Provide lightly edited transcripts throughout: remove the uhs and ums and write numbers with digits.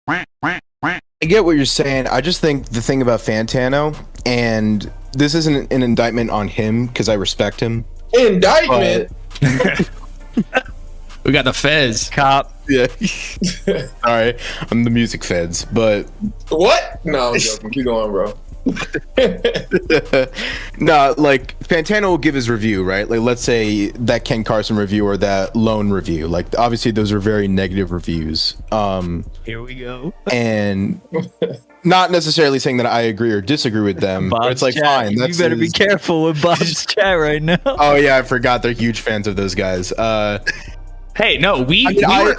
I get what you're saying. I just think the thing about Fantano, and this isn't an indictment on him because I respect him. Indictment. We got the feds. Cop. Yeah. Sorry, I'm the music feds, but What? No, I'm joking. Keep going, bro. no, like Fantano will give his review, right? Like, let's say that Ken Carson review or that Lone review. Like, obviously, those are very negative reviews. Here we go. And not necessarily saying that I agree or disagree with them. But it's like, chat. fine. You That's better be careful with Bob's chat right now. Oh yeah, I forgot. They're huge fans of those guys. Hey, no, we mean, we were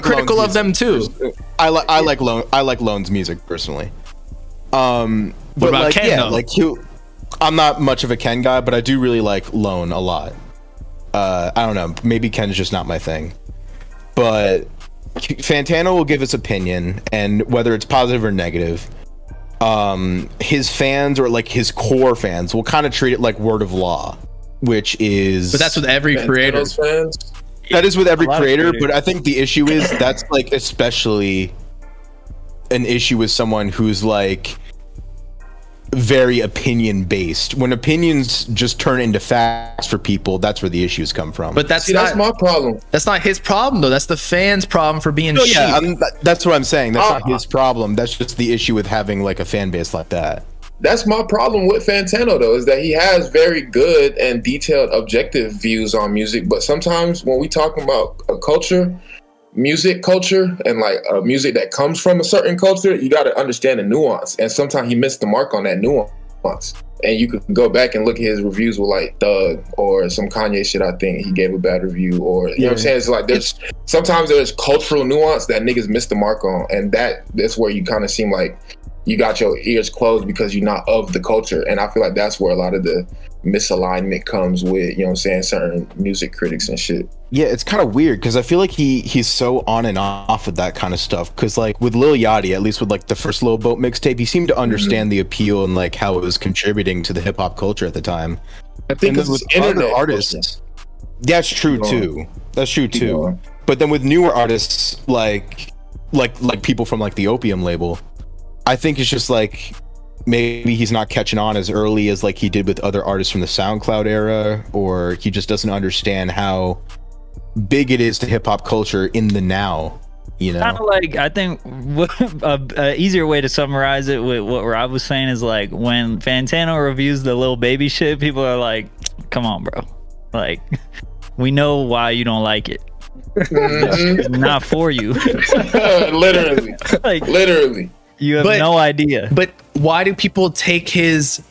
critical Lone's of them too. I like Lone's music personally. What But about like, Ken, yeah, though? like I'm not much of a Ken guy, but I do really like Lone a lot. I don't know, maybe Ken's just not my thing. But Fantano will give his opinion, and whether it's positive or negative, his fans or like his core fans will kind of treat it like word of law, which is. But that's with every creator. Fantano's fans. That is with every creator, creators. but I think the issue is that's like especially an issue with someone who's like very opinion based. When opinions just turn into facts for people, that's where the issues come from. But that's See, not that's my problem. that's not his problem though. That's the fans' problem for being No, cheap. yeah, that's what I'm saying. That's not his problem. That's just the issue with having like a fan base like that. That's my problem with Fantano, though, is that he has very good and detailed, objective views on music. But sometimes when we talk about a culture, music culture, and like music that comes from a certain culture, you got to understand the nuance. And sometimes he missed the mark on that nuance. And you could go back and look at his reviews with like Thug or some Kanye shit. I think he gave a bad review, or you know what I'm saying. It's like sometimes there's cultural nuance that niggas miss the mark on, and that's where you kind of seem like you got your ears closed because you're not of the culture. And I feel like that's where a lot of the misalignment comes with, you know what I'm saying, certain music critics and shit. Yeah, it's kind of weird because I feel like he's so on and off with that kind of stuff. Because like with Lil Yachty, at least with like the first Lil Boat mixtape, he seemed to understand the appeal and like how it was contributing to the hip hop culture at the time. I think And then with other artists, that's true too. That's true too. But then with newer artists like people from like the Opium label, I think it's just like maybe he's not catching on as early as like he did with other artists from the SoundCloud era, or he just doesn't understand how big it is to hip hop culture in the now, you know? Kind of like, I think a easier way to summarize it with what Rob was saying is like when Fantano reviews the Lil Baby shit, people are like, come on, bro. Like, we know why you don't like it. It's not for you. Literally. Like, Literally. you have no idea. But why do people take his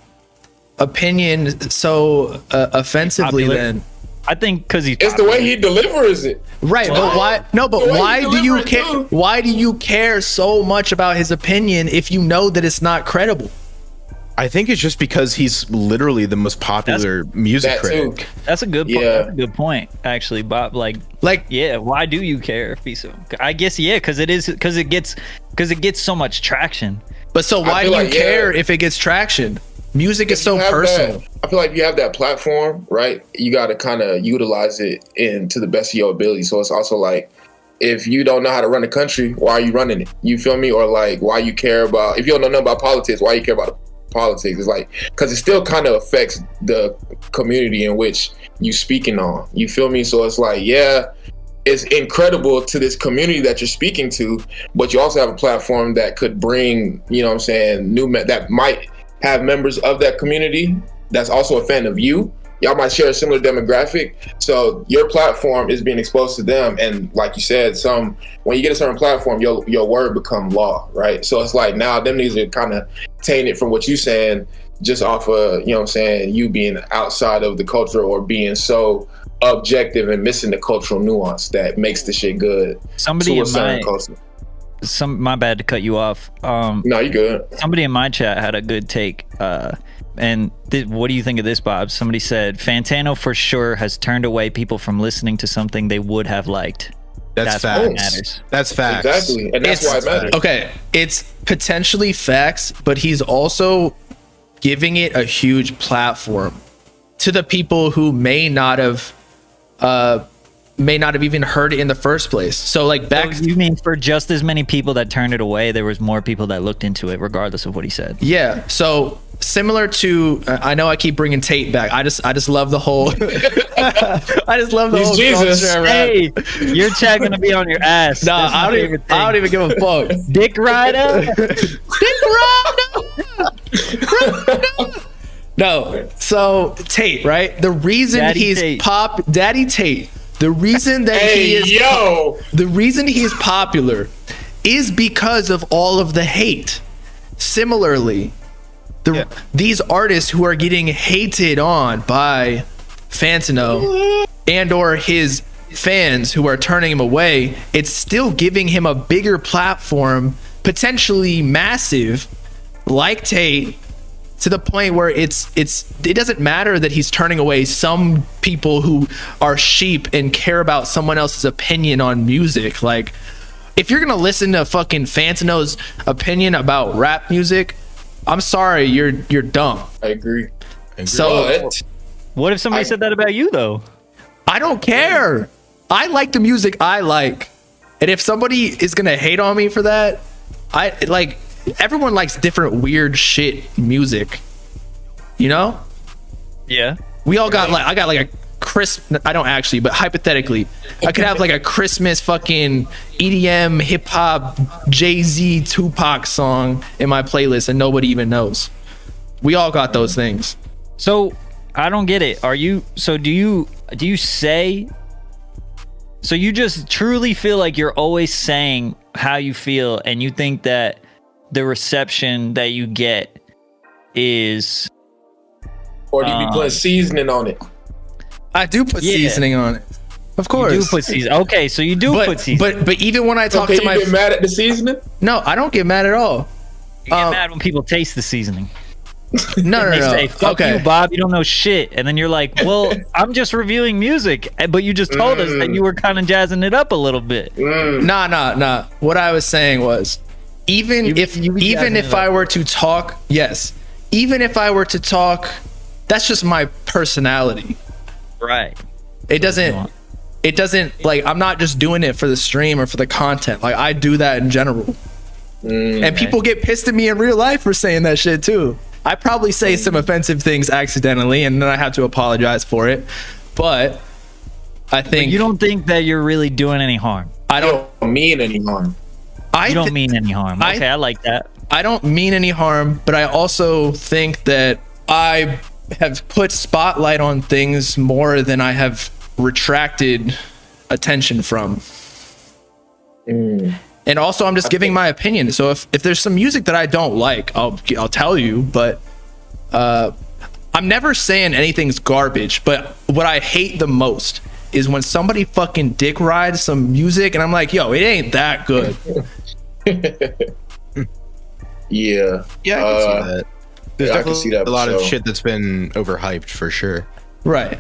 opinion so offensively Popular. then? I think because he's It's the way he delivers it. Right, but why? No, but The way why he do you deliver it, care? too. Why do you care so much about his opinion if you know that it's not credible? I think it's just because he's literally the most popular music That critic. too. That's a good point. Yeah. That's a good point, actually, Bob. Like, yeah, why do you care if he's so? I guess because it gets so much traction. But so why do feel you like, care if it gets traction? Music is If so you have personal. I feel like you have that platform, right? You got to kind of utilize it to the best of your ability. So it's also like, if you don't know how to run a country, why are you running it? You feel me? Or like, why you care about, if you don't know nothing about politics, why you care about politics? It's like, because it still kind of affects the community in which you speaking on. You feel me? So it's like, yeah, it's incredible to this community that you're speaking to, but you also have a platform that could bring, you know what I'm saying, that might have members of that community that's also a fan of you. Y'all might share a similar demographic, so your platform is being exposed to them. And like you said, when you get a certain platform, your word become law, right? So it's like now them niggas are kind of tainted from what you saying, just off of, you know what I'm saying, you being outside of the culture or being so objective and missing the cultural nuance that makes the shit good. Somebody in my culture. my bad to cut you off. No, you good. Somebody in my chat had a good take. And what do you think of this, Bob? Somebody said Fantano for sure has turned away people from listening to something they would have liked. That's why it facts. matters. That's facts. Exactly, and that's why it matters. Okay, it's potentially facts, but he's also giving it a huge platform to the people who may not have may not have even heard it in the first place. So like back, So you mean for just as many people that turned it away, there was more people that looked into it, regardless of what he said? yeah. So similar to, I know I keep bringing Tate back. I just love the whole. I just love the He's whole Jesus. culture around- Hey, your chat gonna be on your ass. No, That's my I don't favorite even. I don't thing. even give a fuck. Dick rider. No. So Tate, right? The reason Daddy he's Tate. Daddy Tate. The reason that he Hey, is yo. the reason he's popular is because of all of the hate. Similarly, these artists who are getting hated on by Fantano and or his fans who are turning him away, it's still giving him a bigger platform, potentially massive, like Tate, to the point where it doesn't matter that he's turning away some people who are sheep and care about someone else's opinion on music. Like, if you're gonna listen to fucking Fantano's opinion about rap music, I'm sorry, you're dumb. I agree. So But What if somebody said that about you though? I don't care. I like the music I like. And if somebody is gonna hate on me for that, I like, everyone likes different weird shit music. You know? Yeah. We all got like, I got like a I don't actually, but hypothetically, I could have like a Christmas fucking EDM hip hop Jay-Z Tupac song in my playlist and nobody even knows. We all got those things. So I don't get it. Do you say, so you just truly feel like you're always saying how you feel, and you think that the reception that you get is, or do you be putting seasoning on it? I do put seasoning on it. Of course. you do put seasoning? Okay, so you do put seasoning. But even when I talk Okay, to you my get mad at the seasoning? no, I don't get mad at all. You get mad when people taste the seasoning. No, They say, no. fuck Okay. you, Bob, you don't know shit. And then you're like, well, I'm just reviewing music. But you just told us that you were kind of jazzing it up a little bit. Nah. What I was saying was, even if I were to talk, even if I were to talk, that's just my personality. Right. It doesn't like, I'm not just doing it for the stream or for the content. Like, I do that in general. And people get pissed at me in real life for saying that shit too. I probably say some offensive things accidentally and then I have to apologize for it. But I think But you don't think that you're really doing any harm. I You don't don't mean any harm. I You don't thi- mean any harm. Okay, I like that. I don't mean any harm, but I also think that I have put spotlight on things more than I have retracted attention from. And also, I'm just giving my opinion. So if there's some music that I don't like, I'll tell you. But I'm never saying anything's garbage. But what I hate the most is when somebody fucking dick rides some music, and I'm like, yo, it ain't that good. Yeah. Yeah, I can see that. There's I can see that a lot of for sure. shit that's been overhyped for sure. Right.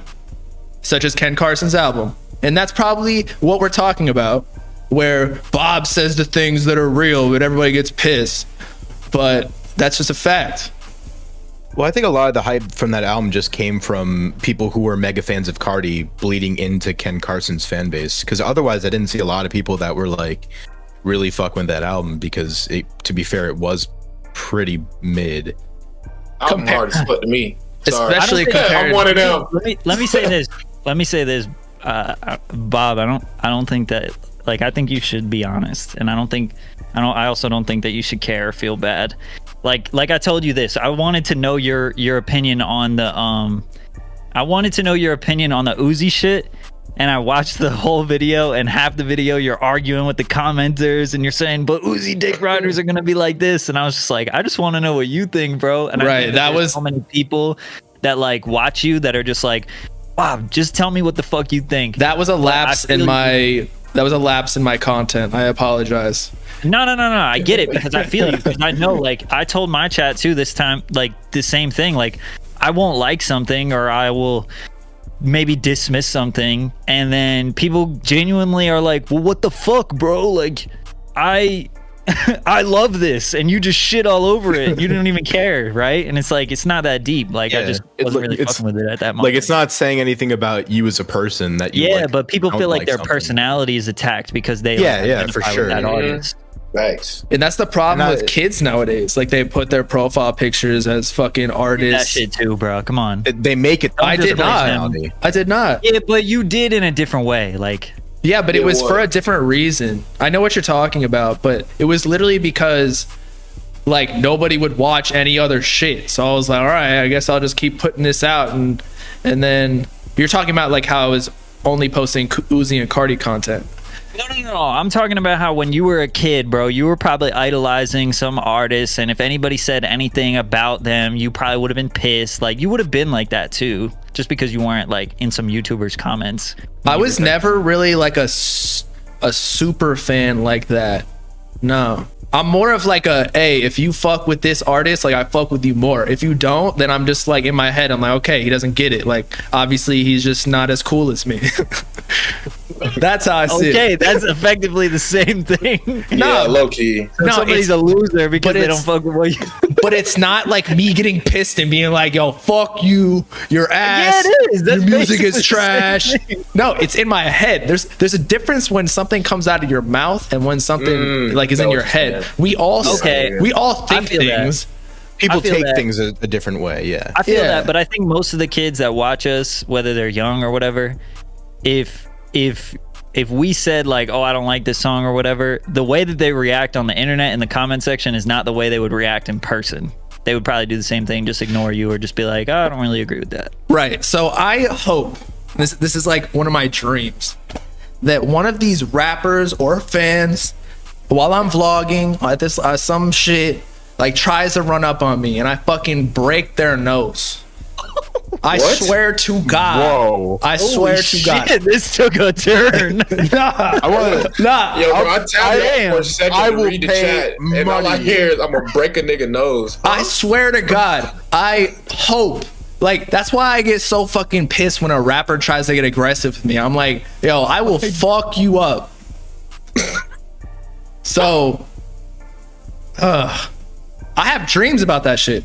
Such as Ken Carson's album. And that's probably what we're talking about, where Bob says the things that are real, but everybody gets pissed. But that's just a fact. Well, I think a lot of the hype from that album just came from people who were mega fans of Cardi bleeding into Ken Carson's fan base. Because otherwise, I didn't see a lot of people that were like really fuck with that album. Because to be fair, it was pretty mid. I'm hard as fuck to me. Sorry. Especially I don't think- compared. I'm one of them. Let me say this. Bob, I don't think that, like, I think you should be honest, and I also don't think that you should care or feel bad. Like I told you this, I wanted to know your opinion on the Uzi shit, and I watched the whole video, and half the video you're arguing with the commenters and you're saying, but Uzi dick riders are gonna be like this, and I was just like, I just want to know what you think, bro. And I Right, think that there's was- so many people that like watch you that are just like, wow, just tell me what the fuck you think. That was a lapse in my content. I apologize. No. I get it, because I feel you. Because I know, like, I told my chat too this time, like, the same thing. Like, I won't like something, or I will maybe dismiss something, and then people genuinely are like, well, what the fuck, bro? Like, I I love this, and you just shit all over it. You don't even care, right? And it's like, it's not that deep. Like, I just wasn't really fucking with it at that moment. Like, it's not saying anything about you as a person that you but people feel like their something. personality is attacked because they for sure. with that audience. Thanks. And that's the problem with kids nowadays. Like, they put their profile pictures as fucking artists. That shit too, bro. Come on. They make it. I did not. Yeah, but you did in a different way. Like, yeah, but it was for a different reason. I know what you're talking about, but it was literally because like nobody would watch any other shit. So I was like, all right, I guess I'll just keep putting this out. And then you're talking about like how I was only posting Uzi and Cardi content. No. I'm talking about how when you were a kid, bro, you were probably idolizing some artists, and if anybody said anything about them, you probably would have been pissed. Like, you would have been like that too, just because you weren't like in some YouTubers' comments. I was never really like a super fan like that. No. I'm more of like hey, if you fuck with this artist, like I fuck with you more. If you don't, then I'm just like in my head, I'm like, okay, he doesn't get it. Like, obviously he's just not as cool as me. That's how I see it. Okay, that's effectively the same thing. No, low key. So somebody's a loser because they don't fuck with what you. But it's not like me getting pissed and being like, yo, fuck you, your ass, Yeah, it is. That's your music is basically the trash. same thing. No, it's in my head. There's a difference when something comes out of your mouth and when something like is in your head. We all think things. People take things a different way. Yeah, I feel that, but I think most of the kids that watch us, whether they're young or whatever, if we said like, oh, I don't like this song or whatever, the way that they react on the internet in the comment section is not the way they would react in person. They would probably do the same thing, just ignore you or just be like, oh, I don't really agree with that. Right. So I hope this is like one of my dreams, that one of these rappers or fans, while I'm vlogging at this some shit, like tries to run up on me and I fucking break their nose. I swear to God. Whoa. I swear to God. This took a turn. Yo, bro, I tapped you for a second to read the chat, and all I hear is I'm gonna break a nigga nose. I swear to God, I hope. Like, that's why I get so fucking pissed when a rapper tries to get aggressive with me. I'm like, yo, I will fuck you up. So, I have dreams about that shit.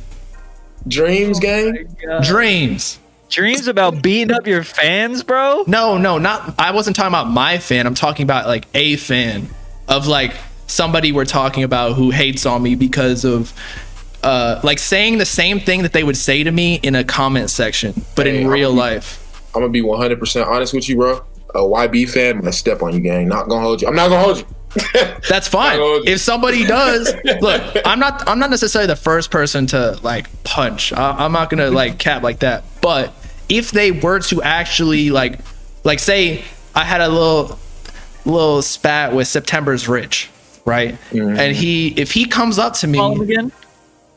Dreams, gang? Dreams about beating up your fans, bro? No, not. I wasn't talking about my fan. I'm talking about like a fan of like somebody we're talking about who hates on me because of like saying the same thing that they would say to me in a comment section, but in real life. I'm gonna be 100% honest with you, bro. A YB fan might step on you, gang. Not gonna hold you. I'm not gonna hold you. That's fine. If somebody does, look, I'm not necessarily the first person to like punch. I'm not gonna like cap like that. But if they were to actually like say I had a little spat with September's Rich, right? Mm-hmm. And if he comes up to me, call him again?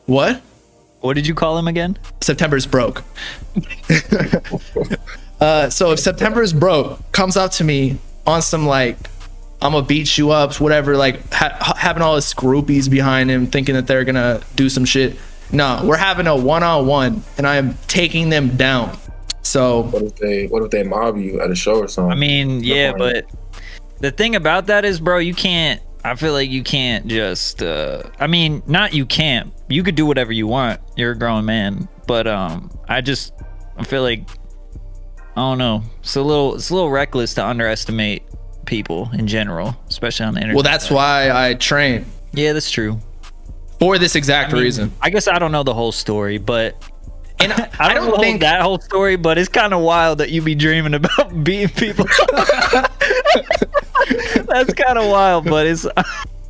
What did you call him again? September's broke. So if September's broke comes up to me on some like, I'm gonna beat you up, whatever, like having all his groupies behind him thinking that they're gonna do some shit. No, we're having a one-on-one and I am taking them down. So what if they mob you at a show or something? I mean, yeah, but the thing about that is, bro, I feel like you can't just I mean, not you can't. You could do whatever you want. You're a grown man. But I feel like, I don't know. It's a little reckless to underestimate people in general, especially on the internet. Well, that's why I train. Yeah, that's true. For this exact reason. I guess I don't know the whole story, but and I don't think that whole story, but it's kind of wild that you be dreaming about beating people. That's kind of wild, but it's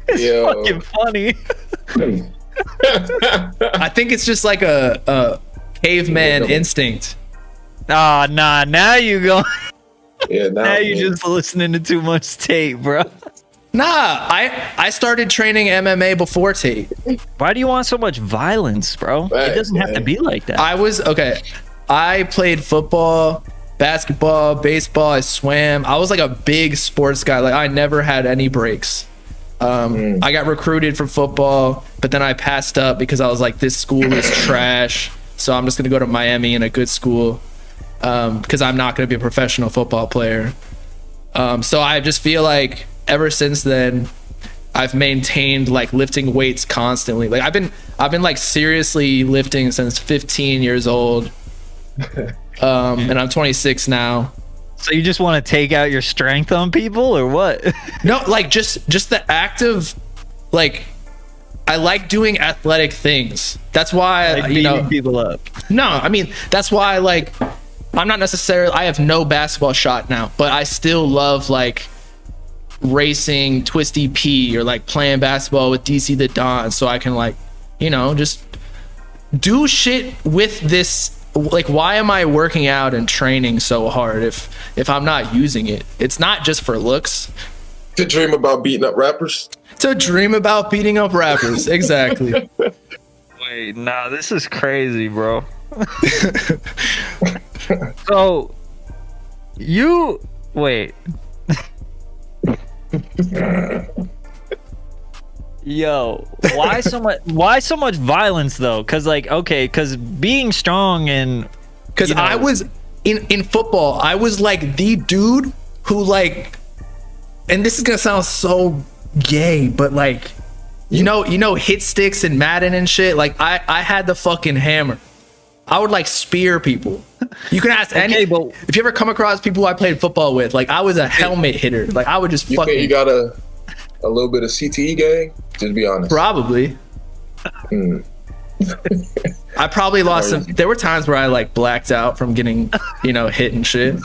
fucking funny. I think it's just like a caveman instinct. Oh, nah, now you go. Yeah, now you're just listening to too much tape, bro. Nah, I started training MMA before tape. Why do you want so much violence, bro? It doesn't have to be like that. I played football, basketball, baseball, I swam. I was like a big sports guy. Like, I never had any breaks. I got recruited for football, but then I passed up because I was like, this school is trash. So I'm just gonna go to Miami in a good school. Because I'm not going to be a professional football player. So I just feel like ever since then, I've maintained like lifting weights constantly. Like I've been like seriously lifting since 15 years old. And I'm 26 now. So you just want to take out your strength on people or what? No, like just the act of like, I like doing athletic things. That's why, Like you know, beating people up. no, I mean, that's why like, I'm not necessarily, I have no basketball shot now, but I still love like racing Twisty P or like playing basketball with DC the Don. So I can like, you know, just do shit with this. Like, why am I working out and training so hard if I'm not using it? It's not just for looks. To dream about beating up rappers. To dream about beating up rappers. Exactly. Wait, nah, this is crazy, bro. So, wait. Yo, why so much violence though? Cause being strong and Because I was in football, I was like the dude who like, and this is gonna sound so gay, but like, you know, hit sticks and Madden and shit. Like I had the fucking hammer. I would like spear people. You can ask any. but If you ever come across people I played football with, like I was a helmet hitter. Like I would just You fucking. think you got a little bit of CTE gang? Just be honest. Probably. Mm. I probably lost some. There were times where I like blacked out from getting, you know, hit and shit.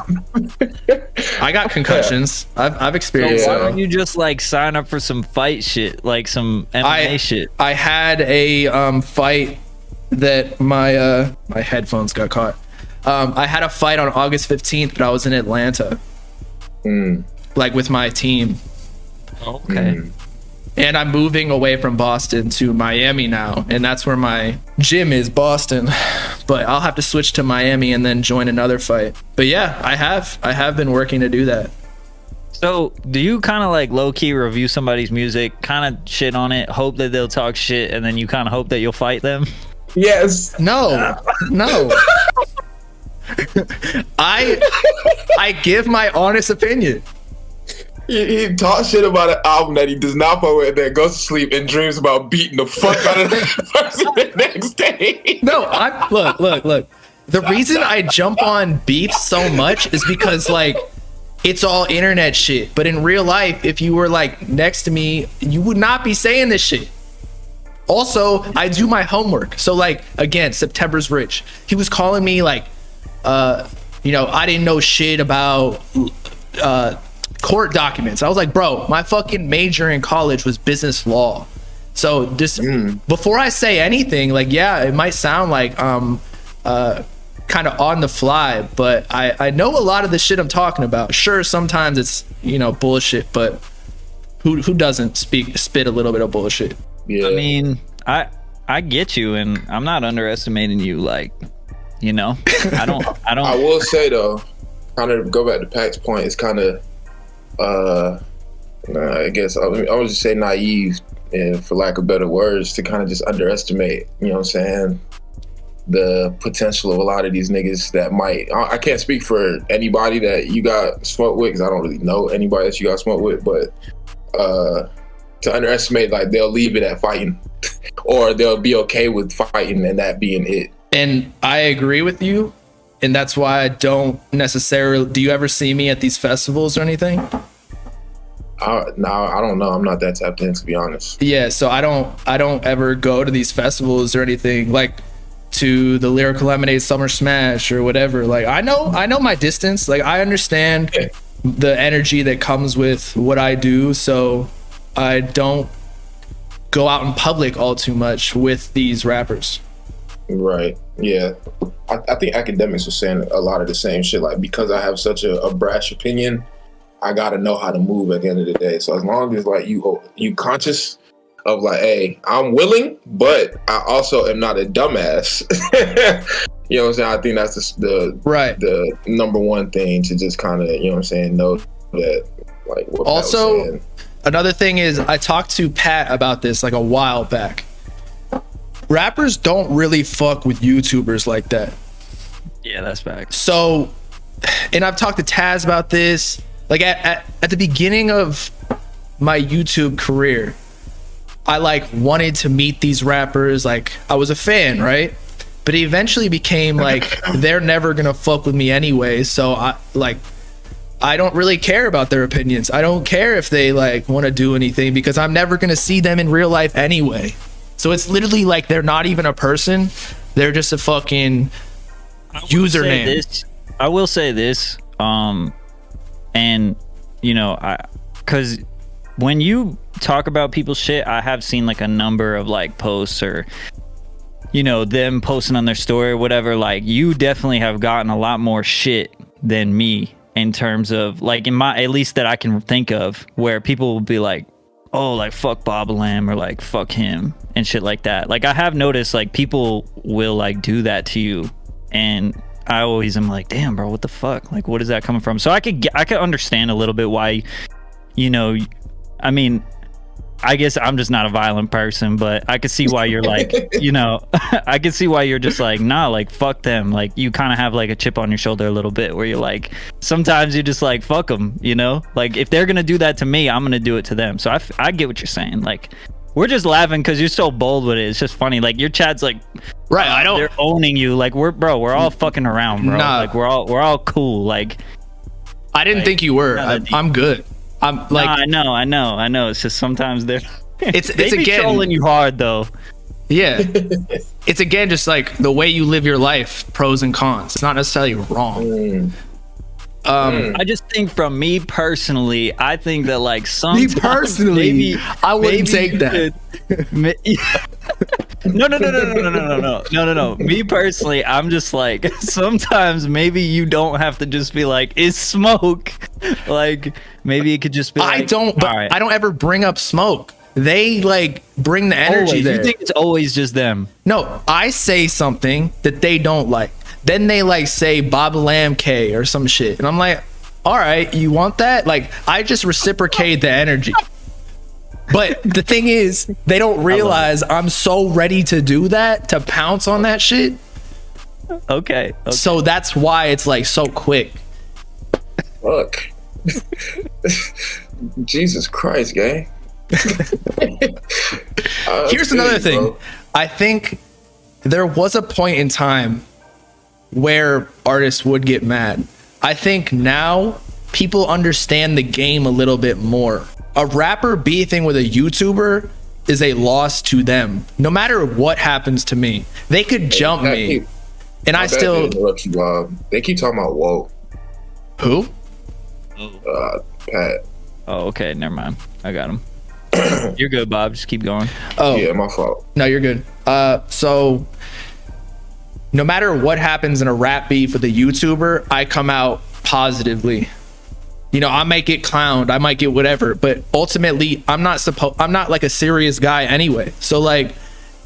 I got concussions. I've experienced. why that. don't you just like sign up for some fight shit, like some MMA shit? I had a fight that my headphones got caught. I had a fight on August 15th, but I was in Atlanta, like with my team. Okay. And I'm moving away from Boston to Miami now, and that's where my gym is, Boston. But I'll have to switch to Miami and then join another fight. But yeah, I have been working to do that. So, do you kind of like low key review somebody's music, kind of shit on it, hope that they'll talk shit, and then you kind of hope that you'll fight them? Yes. No. I give my honest opinion. He talks shit about an album that he does not fuck with, then goes to sleep and dreams about beating the fuck out of that person the next day. No, look. The reason I jump on beef so much is because like it's all internet shit. But in real life, if you were like next to me, you would not be saying this shit. Also, I do my homework. So like again, September's Rich. He was calling me like you know, I didn't know shit about court documents. I was like, bro, my fucking major in college was business law. So just before I say anything, like, yeah, it might sound like kind of on the fly, but I know a lot of the shit I'm talking about. Sure, sometimes it's, you know, bullshit, but who doesn't spit a little bit of bullshit? Yeah. I mean, I get you, and I'm not underestimating you. Like, you know, I don't. I will say though, kind of go back to Pac's point. It's kind of, I guess I would just say naive, and for lack of better words, to kind of just underestimate. You know what I'm saying? The potential of a lot of these niggas that might. I can't speak for anybody that you got smoked with, because I don't really know anybody that you got smoked with, but to underestimate, like, they'll leave it at fighting, or they'll be okay with fighting and that being it. And I agree with you, and that's why I don't necessarily. Do you ever see me at these festivals or anything? No, I don't know. I'm not that tapped in, to be honest. Yeah, so I don't ever go to these festivals or anything, like to the Lyrical Lemonade Summer Smash or whatever. Like I know my distance. Like I understand the energy that comes with what I do, so I don't go out in public all too much with these rappers. Right. Yeah. I think academics were saying a lot of the same shit. Like, because I have such a brash opinion, I gotta know how to move at the end of the day. So as long as like you conscious of like, hey, I'm willing, but I also am not a dumbass. You know what I'm saying? I think that's the number one thing to just kind of, you know what I'm saying, know that, like, what also another thing is, I talked to Pat about this like a while back. Rappers don't really fuck with YouTubers like that. Yeah, that's facts. So, and I've talked to Taz about this. Like at the beginning of my YouTube career, I like wanted to meet these rappers. Like I was a fan, right? But it eventually became like they're never gonna fuck with me anyway. So I don't really care about their opinions. I don't care if they like want to do anything because I'm never gonna see them in real life anyway. So it's literally like they're not even a person. They're just a fucking username. I will say this, and you know, because when you talk about people's shit, I have seen like a number of like posts or, you know, them posting on their story or whatever. Like you definitely have gotten a lot more shit than me in terms of like in my, at least that I can think of, where people will be like, oh, like fuck Bobbalam or like fuck him and shit like that. Like I have noticed like people will like do that to you, and I always am like, damn bro, what the fuck, like what is that coming from? So I could understand a little bit why, you know, I mean, I guess I'm just not a violent person, but I could see why you're like, you know, I could see why you're just like, nah, like fuck them. Like you kind of have like a chip on your shoulder a little bit, where you're like, sometimes you're just like, fuck them, you know, like if they're gonna do that to me, I'm gonna do it to them. So I get what you're saying. Like we're just laughing because you're so bold with it. It's just funny. Like your chat's like, right, I don't, they're owning you. Like we're all fucking around, bro. Nah. Like we're all cool. Like I didn't think you were. I'm good. I'm like, no, I know. It's just sometimes they're it's they be again trolling you hard though. Yeah, it's again just like the way you live your life, pros and cons. It's not necessarily wrong. I just think from me personally, I think that like Me sometimes personally, maybe, I wouldn't maybe take that. No. Me personally, I'm just like sometimes maybe you don't have to just be like, is smoke? Like maybe it could just be like, I don't, but all right. I don't ever bring up smoke. They like bring the energy Always. there. You think it's always just them? No, I say something that they don't like. Then they like say Bobbalam K or some shit. And I'm like, all right, you want that? Like, I just reciprocate the energy. But the thing is, they don't realize I'm so ready to do that, to pounce on that shit. Okay. So that's why it's like so quick. Fuck. Jesus Christ, gang. Here's another thing. Bro. I think there was a point in time where artists would get mad. I think now people understand the game a little bit more. A rapper beefing with a YouTuber is a loss to them. No matter what happens to me, they could jump me, and I still. They keep talking about whoa. Who? Pat. Oh, okay. Never mind. I got him. You're good, Bob. Just keep going. Oh, yeah, my fault. No, you're good. So no matter what happens in a rap beef with a YouTuber, I come out positively. You know, I might get clowned, I might get whatever, but ultimately I'm not like a serious guy anyway. So like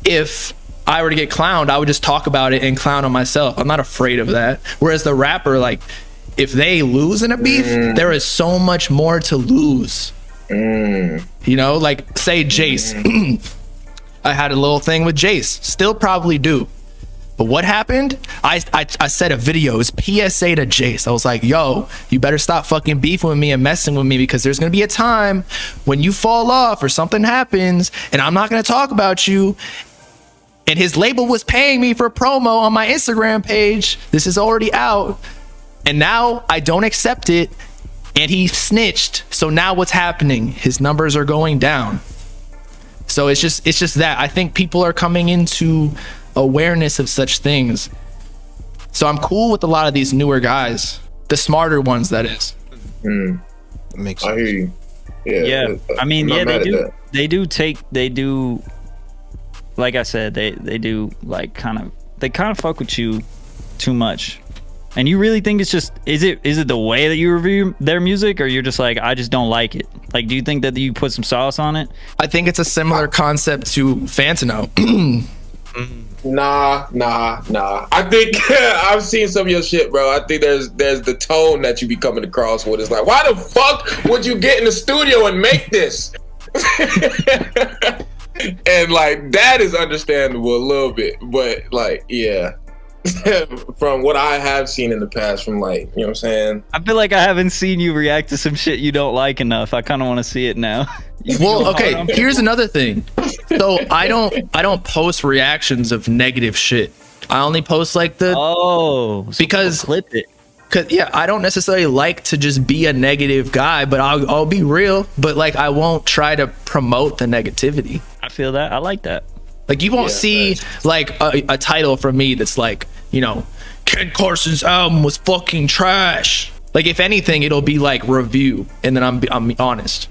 if I were to get clowned, I would just talk about it and clown on myself. I'm not afraid of that. Whereas the rapper, like if they lose in a beef, there is so much more to lose. You know, like say Jace. I had a little thing with Jace, still probably do. But what happened? I said a video, it's PSA to Jace. I was like, yo, you better stop fucking beefing with me and messing with me, because there's gonna be a time when you fall off or something happens and I'm not gonna talk about you. And his label was paying me for promo on my Instagram page. This is already out. And now I don't accept it. And he snitched. So now what's happening? His numbers are going down. So it's just that I think people are coming into awareness of such things. So I'm cool with a lot of these newer guys, the smarter ones, that is. Makes sense. I hear you. Yeah. I mean, yeah, they do, like I said, they do like kind of fuck with you too much. And you really think it's just, is it the way that you review their music, or you're just like, I just don't like it? Like, do you think that you put some sauce on it? I think it's a similar concept to Fantano. Nah. I think I've seen some of your shit, bro. I think there's the tone that you be coming across with. It's like, why the fuck would you get in the studio and make this? And like that is understandable a little bit, but like, yeah. from what I have seen in the past, from like, you know what I'm saying? I feel like I haven't seen you react to some shit you don't like enough. I kind of want to see it now. Well, okay, here's another thing. So I don't post reactions of negative shit. I only post like the so because clip it. Cause yeah, I don't necessarily like to just be a negative guy, but I'll be real. But like, I won't try to promote the negativity. I feel that. I like that. Like, you won't see like a title from me that's like, you know, Ken Carson's album was fucking trash. Like, if anything, it'll be like review, and then I'm honest.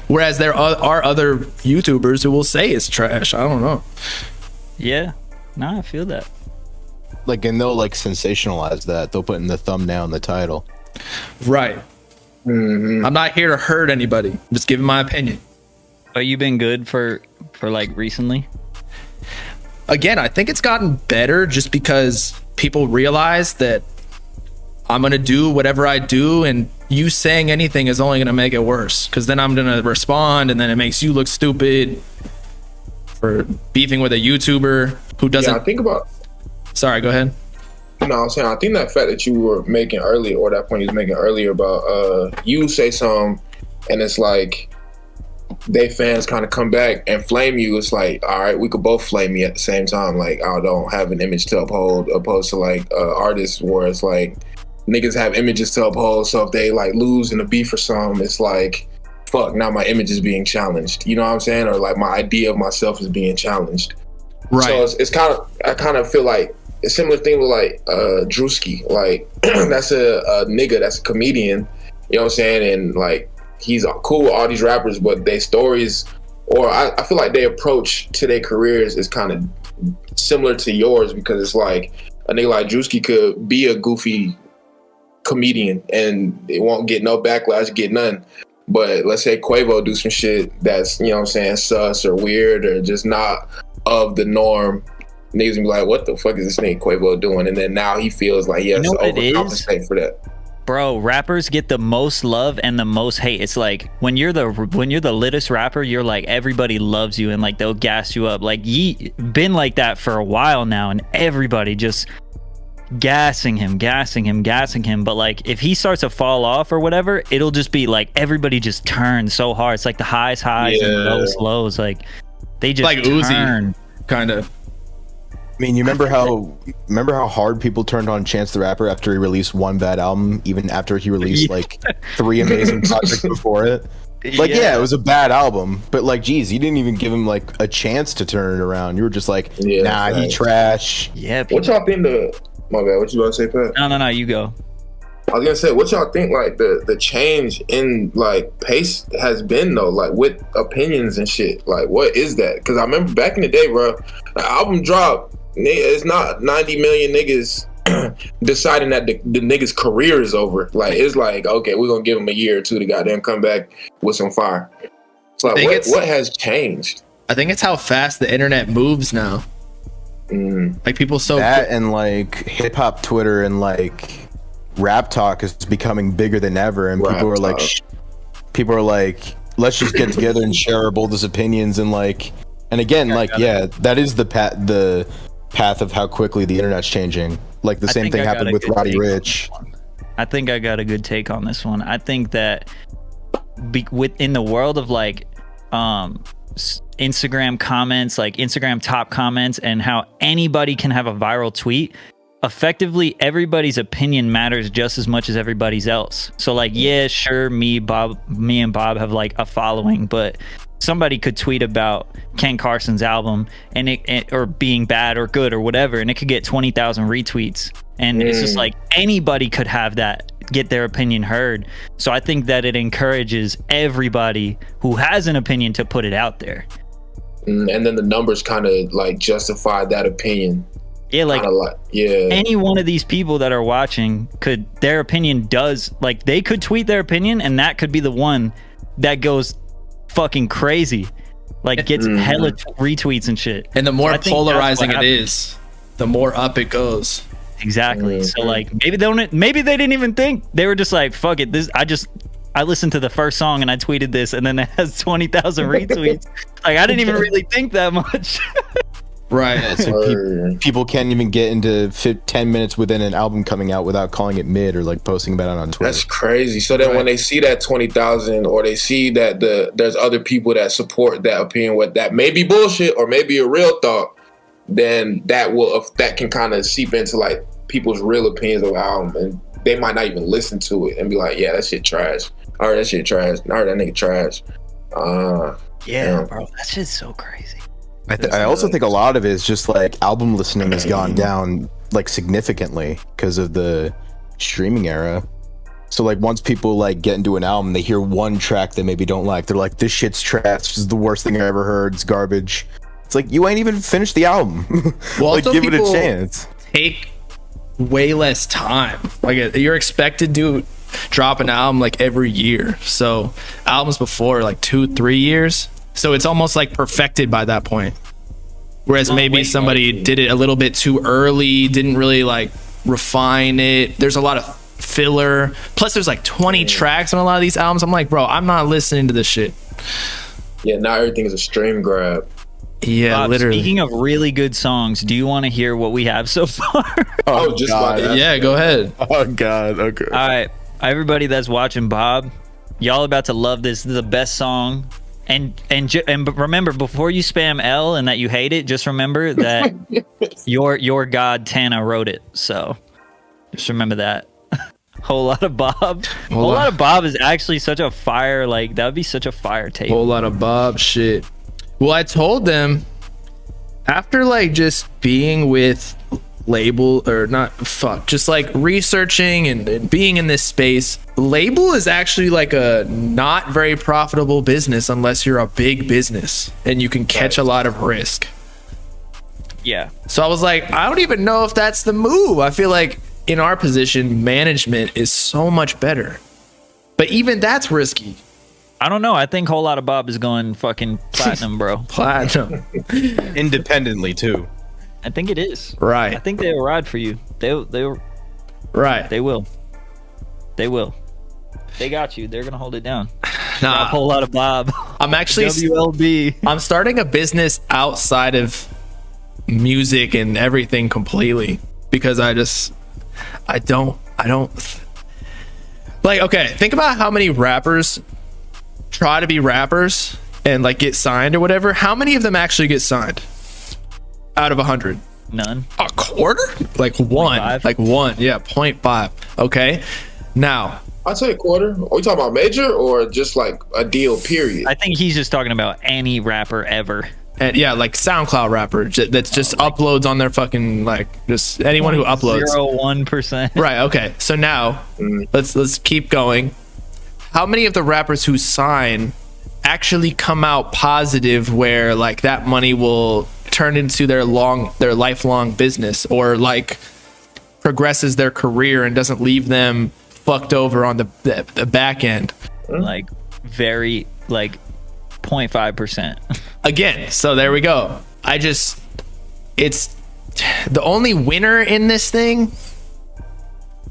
Whereas there are other YouTubers who will say it's trash. I don't know. Yeah, no, I feel that. Like, and they'll like sensationalize that. They'll put in the thumbnail and the title. Right. I'm not here to hurt anybody. I'm just giving my opinion. But you've been good for like recently. Again, I think it's gotten better just because people realize that I'm gonna do whatever I do, and you saying anything is only gonna make it worse. Because then I'm gonna respond, and then it makes you look stupid for beefing with a YouTuber who doesn't. Yeah, I think about. Sorry, go ahead. No, I'm saying, I think that fact that you were making earlier, or that point you was making earlier about you say something, and it's like they fans kind of come back and flame you. It's like, all right, we could both flame me at the same time. Like, I don't have an image to uphold, opposed to like artists where it's like niggas have images to uphold. So if they like lose in a beef or something, it's like, fuck, now my image is being challenged. You know what I'm saying? Or like my idea of myself is being challenged. Right. So it's kind of, I kind of feel like a similar thing with like Drewski. Like that's a nigga, that's a comedian. You know what I'm saying? And like he's cool with all these rappers, but their stories, or I feel like their approach to their careers is kind of similar to yours, because it's like a nigga like Drewski could be a goofy comedian and it won't get no backlash, get none. But let's say Quavo do some shit that's, you know what I'm saying, sus or weird or just not of the norm. Niggas gonna be like, what the fuck is this nigga Quavo doing? And then now he feels like he has to overcompensate for that. Bro, rappers get the most love and the most hate. It's like when you're the littest rapper, you're like, everybody loves you and like they'll gas you up. Like Ye been like that for a while now, and everybody just gassing him. But like if he starts to fall off or whatever, it'll just be like everybody just turns so hard. It's like the highs and lows. Like they just like turn. Uzi, kind of. I mean, you remember how hard people turned on Chance the Rapper after he released one bad album, even after he released like 3 amazing projects before it? Like, yeah, it was a bad album, but like, geez, you didn't even give him like a chance to turn it around. You were just like, nah, he trash. Yeah. What y'all think my bad, what you about to say, Pat? No, you go. I was gonna say, what y'all think like the change in like pace has been though, like with opinions and shit? Like, what is that? Because I remember back in the day, bro, the album dropped. It's not 90 million niggas deciding that the nigga's career is over. Like, it's like, okay, we're gonna give him a year or two to goddamn come back with some fire. It's like, what has changed? I think it's how fast the internet moves now. Like people that and like hip hop Twitter and like rap talk is becoming bigger than ever, and people are like, let's just get together and share our boldest opinions, and like, and again, like, yeah, that is the path of how quickly the internet's changing. Like the same thing happened with Roddy Ricch. I think I got a good take on this one. I think that within the world of like Instagram comments, like Instagram top comments, and how anybody can have a viral tweet, effectively everybody's opinion matters just as much as everybody's else. So like, yeah, sure, me and Bob have like a following, but somebody could tweet about Ken Carson's album and it or being bad or good or whatever, and it could get 20,000 retweets. And it's just like anybody could have that, get their opinion heard. So I think that it encourages everybody who has an opinion to put it out there. And then the numbers kind of like justify that opinion. Yeah, like any one of these people that are watching their opinion does, like they could tweet their opinion and that could be the one that goes fucking crazy, like gets hella retweets and shit. And the more polarizing it is, the more up it goes. Exactly. So like maybe they didn't even think, they were just like, fuck it, I listened to the first song and I tweeted this and then it has 20,000 retweets. Like I didn't even really think that much. Right. Yeah, so people can't even get into 10 minutes within an album coming out without calling it mid or like posting about it on Twitter. That's crazy. So then when they see that 20,000, or they see that there's other people that support that opinion, what that may be bullshit or maybe a real thought, then that can kind of seep into like people's real opinions of the album, and they might not even listen to it and be like, yeah, that shit trash. All right, that shit trash. All right, that nigga trash. Yeah, bro, that shit's so crazy. I also think a lot of it is just like album listening has gone down like significantly because of the streaming era. So like once people like get into an album, they hear one track they maybe don't like. They're like, this shit's trash. This is the worst thing I ever heard. It's garbage. It's like, you ain't even finished the album. Well, like, give it a chance. Take way less time. Like you're expected to drop an album like every year. So albums before like 2-3 years. So it's almost like perfected by that point. Whereas maybe somebody did it a little bit too early, didn't really like refine it. There's a lot of filler. Plus there's like 20 tracks on a lot of these albums. I'm like, bro, I'm not listening to this shit. Yeah, now everything is a stream grab. Yeah, Bob, literally. Speaking of really good songs, do you want to hear what we have so far? Oh, just God. about that. Yeah, go ahead. Oh God. Okay. All right, everybody that's watching Bob, y'all about to love this. This is the best song. And remember, before you spam L and that you hate it, just remember that your god Tana wrote it. So just remember that. Whole Lot of Bob. Whole Lot of Bob is actually such a fire. Like that would be such a fire tape. Whole Lot of Bob shit. Well, I told them after like just being with just like researching and being in this space, label is actually like a not very profitable business unless you're a big business and you can catch a lot of risk. Yeah. So I was like, I don't even know if that's the move. I feel like in our position, management is so much better, but even that's risky. I don't know. I think Whole Lot of Bob is going fucking platinum, bro. Platinum. Independently too. I think it is. Right. I think they'll ride for you. Right. They will. They will. They got you. They're gonna hold it down. Nah. A Whole Lot of Bob. I'm actually WLB. I'm starting a business outside of music and everything completely because I don't like, okay, think about how many rappers try to be rappers and like get signed or whatever. How many of them actually get signed out of 100? None. A quarter? Like one. 0.5. Like one. Yeah, 0.5. Okay. Now, I'd say a quarter. Are we talking about major or just like a deal, period? I think he's just talking about any rapper ever. and yeah, like SoundCloud rapper that's just uploads on their fucking, like, just anyone who uploads. 0.01%. Right. Okay. So now let's keep going. How many of the rappers who sign actually come out positive, where like that money will turn into their lifelong business, or like progresses their career and doesn't leave them fucked over on the back end? Like very like 0.5%. Again, so there we go. It's the only winner in this thing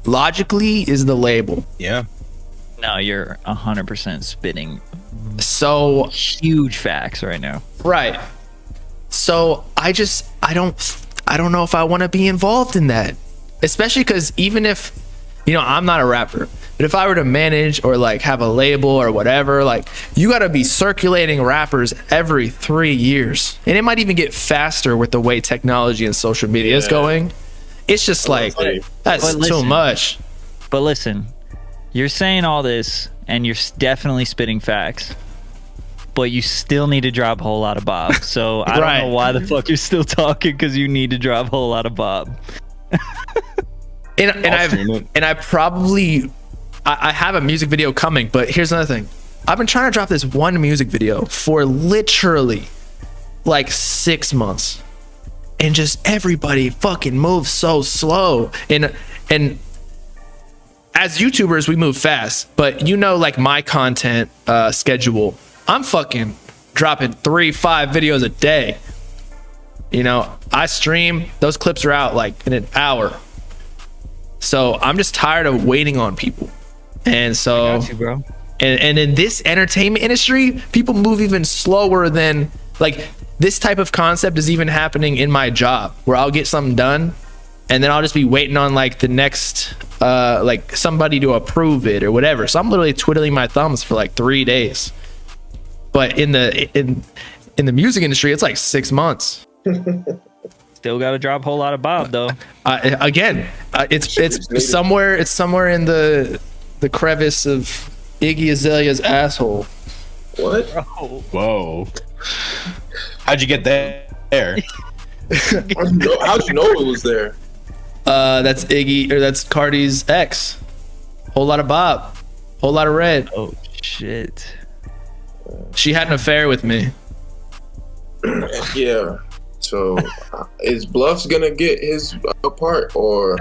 logically is the label. Yeah. No, you're 100% spitting So huge facts right now. right. So I don't know if I want to be involved in that, especially because even if, you know, I'm not a rapper, but if I were to manage or like have a label or whatever, like you got to be circulating rappers every 3 years, and it might even get faster with the way technology and social media is going. It's just like, that's too much. But listen, you're saying all this and you're definitely spitting facts, but you still need to drop a whole lot of Bob. So I don't know why the fuck you're still talking, because you need to drop a whole lot of Bob. And I have a music video coming, but here's another thing. I've been trying to drop this one music video for literally like 6 months, and just everybody fucking moves so slow. And as YouTubers, we move fast, but you know, like my content schedule, I'm fucking dropping 3-5 videos a day. You know, I stream, those clips are out like in an hour. So I'm just tired of waiting on people. And so, I got you, bro. And in this entertainment industry, people move even slower than, like, this type of concept is even happening in my job, where I'll get something done and then I'll just be waiting on like the next like somebody to approve it or whatever. So I'm literally twiddling my thumbs for like 3 days. But in the music industry, it's like 6 months. Still got to drop a whole lot of Bob though. It's somewhere in the crevice of Iggy Azalea's asshole. What? Whoa. How'd you get there? How'd you know it was there? That's Iggy, or that's Cardi's ex. Whole lot of Bob, whole lot of red. Oh shit. She had an affair with me. Yeah. So is Bluffs gonna get his part or?